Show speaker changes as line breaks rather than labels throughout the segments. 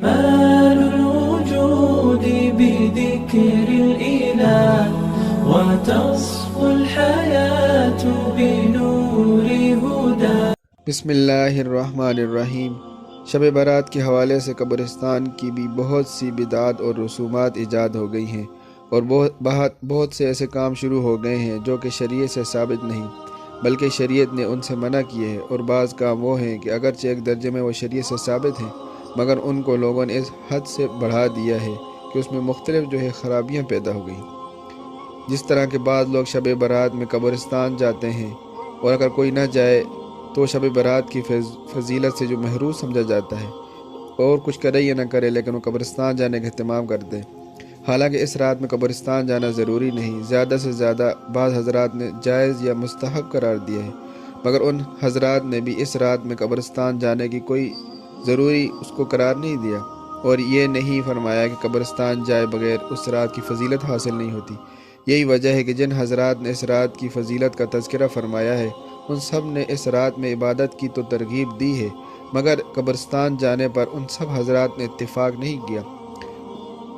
مال الوجود بذكر الإله وتصفو الحياة بنور هدى.
بسم اللہ الرحمن الرحیم۔ شب برات کے حوالے سے قبرستان کی بھی بہت سی بدعات اور رسومات ایجاد ہو گئی ہیں، اور بہت سے ایسے کام شروع ہو گئے ہیں جو کہ شریعت سے ثابت نہیں، بلکہ شریعت نے ان سے منع کیے ہیں۔ اور بعض کام وہ ہیں کہ اگرچہ ایک درجے میں وہ شریعت سے ثابت ہیں، مگر ان کو لوگوں نے اس حد سے بڑھا دیا ہے کہ اس میں مختلف خرابیاں پیدا ہو گئیں۔ جس طرح کہ بعض لوگ شب برات میں قبرستان جاتے ہیں، اور اگر کوئی نہ جائے تو شب برات کی فضیلت سے جو محروم سمجھا جاتا ہے، اور کچھ کرے یا نہ کرے لیکن وہ قبرستان جانے کا اہتمام کرتے ہیں، حالانکہ اس رات میں قبرستان جانا ضروری نہیں، زیادہ سے زیادہ بعض حضرات نے جائز یا مستحب قرار دیا ہے، مگر ان حضرات نے بھی اس رات میں قبرستان جانے کی کوئی ضروری اس کو قرار نہیں دیا، اور یہ نہیں فرمایا کہ قبرستان جائے بغیر اس رات کی فضیلت حاصل نہیں ہوتی۔ یہی وجہ ہے کہ جن حضرات نے اس رات کی فضیلت کا تذکرہ فرمایا ہے، ان سب نے اس رات میں عبادت کی تو ترغیب دی ہے، مگر قبرستان جانے پر ان سب حضرات نے اتفاق نہیں کیا۔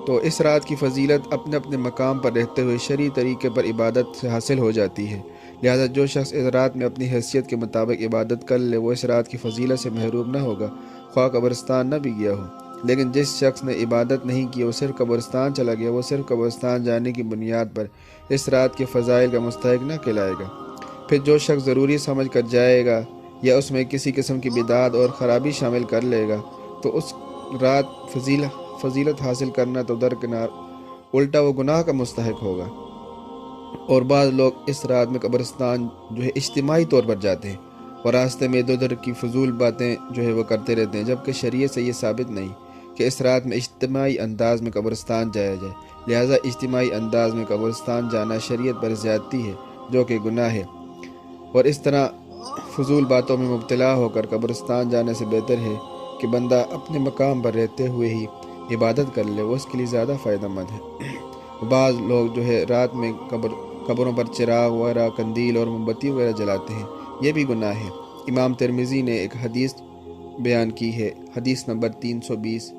تو اس رات کی فضیلت اپنے اپنے مقام پر رہتے ہوئے شرعی طریقے پر عبادت سے حاصل ہو جاتی ہے، لہذا جو شخص اس رات میں اپنی حیثیت کے مطابق عبادت کر لے وہ اس رات کی فضیلت سے محروم نہ ہوگا، خواہ قبرستان نہ بھی گیا ہو۔ لیکن جس شخص نے عبادت نہیں کی، وہ صرف قبرستان چلا گیا، وہ صرف قبرستان جانے کی بنیاد پر اس رات کے فضائل کا مستحق نہ کہلائے گا۔ پھر جو شخص ضروری سمجھ کر جائے گا یا اس میں کسی قسم کی بدعت اور خرابی شامل کر لے گا تو اس رات فضیلت حاصل کرنا تو درکنار، الٹا وہ گناہ کا مستحق ہوگا۔ اور بعض لوگ اس رات میں قبرستان اجتماعی طور پر جاتے ہیں اور راستے میں ادھر ادھر کی فضول باتیں وہ کرتے رہتے ہیں، جبکہ شریعت سے یہ ثابت نہیں کہ اس رات میں اجتماعی انداز میں قبرستان جایا جائے، لہذا اجتماعی انداز میں قبرستان جانا شریعت پر زیادتی ہے جو کہ گناہ ہے، اور اس طرح فضول باتوں میں مبتلا ہو کر قبرستان جانے سے بہتر ہے کہ بندہ اپنے مقام پر رہتے ہوئے ہی عبادت کر لے، وہ اس کے لیے زیادہ فائدہ مند ہے۔ بعض لوگ رات میں قبروں پر چراغ وغیرہ، قندیل اور موم بتی وغیرہ جلاتے ہیں، یہ بھی گناہ ہے۔ امام ترمذی نے ایک حدیث بیان کی ہے، حدیث نمبر 320،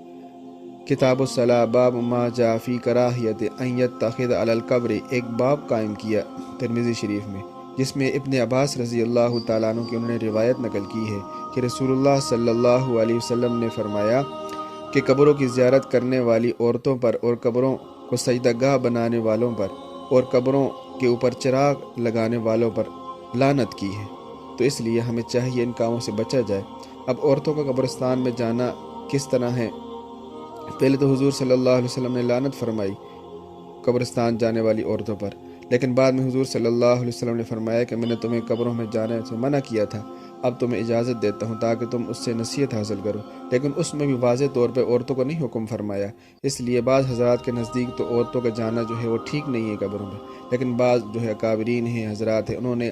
کتاب الصلاۃ، باب ما جاء فی کراہیت ان یتخذ علی القبر، ایک باب قائم کیا ترمذی شریف میں، جس میں ابن عباس رضی اللہ تعالیٰ عنہ کی انہوں نے روایت نقل کی ہے کہ رسول اللہ صلی اللہ علیہ وسلم نے فرمایا کہ قبروں کی زیارت کرنے والی عورتوں پر اور قبروں کو سجدہ گاہ بنانے والوں پر اور قبروں کے اوپر چراغ لگانے والوں پر لعنت کی ہے، تو اس لیے ہمیں چاہیے ان کاموں سے بچا جائے۔ اب عورتوں کا قبرستان میں جانا کس طرح ہے؟ پہلے تو حضور صلی اللہ علیہ وسلم نے لعنت فرمائی قبرستان جانے والی عورتوں پر، لیکن بعد میں حضور صلی اللہ علیہ وسلم نے فرمایا کہ میں نے تمہیں قبروں میں جانے سے منع کیا تھا، اب تمہیں اجازت دیتا ہوں تاکہ تم اس سے نصیحت حاصل کرو، لیکن اس میں بھی واضح طور پہ عورتوں کو نہیں حکم فرمایا۔ اس لیے بعض حضرات کے نزدیک تو عورتوں کا جانا وہ ٹھیک نہیں ہے قبروں میں، لیکن بعض اکابرین ہیں، حضرات ہیں، انہوں نے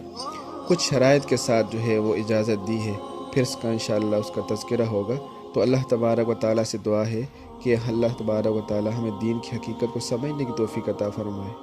کچھ شرائط کے ساتھ وہ اجازت دی ہے، پھر اس کا انشاءاللہ اس کا تذکرہ ہوگا۔ تو اللہ تبارک و تعالیٰ سے دعا ہے کہ اللہ تبارک و تعالیٰ ہمیں دین کی حقیقت کو سمجھنے کی توفیق عطا فرمائے۔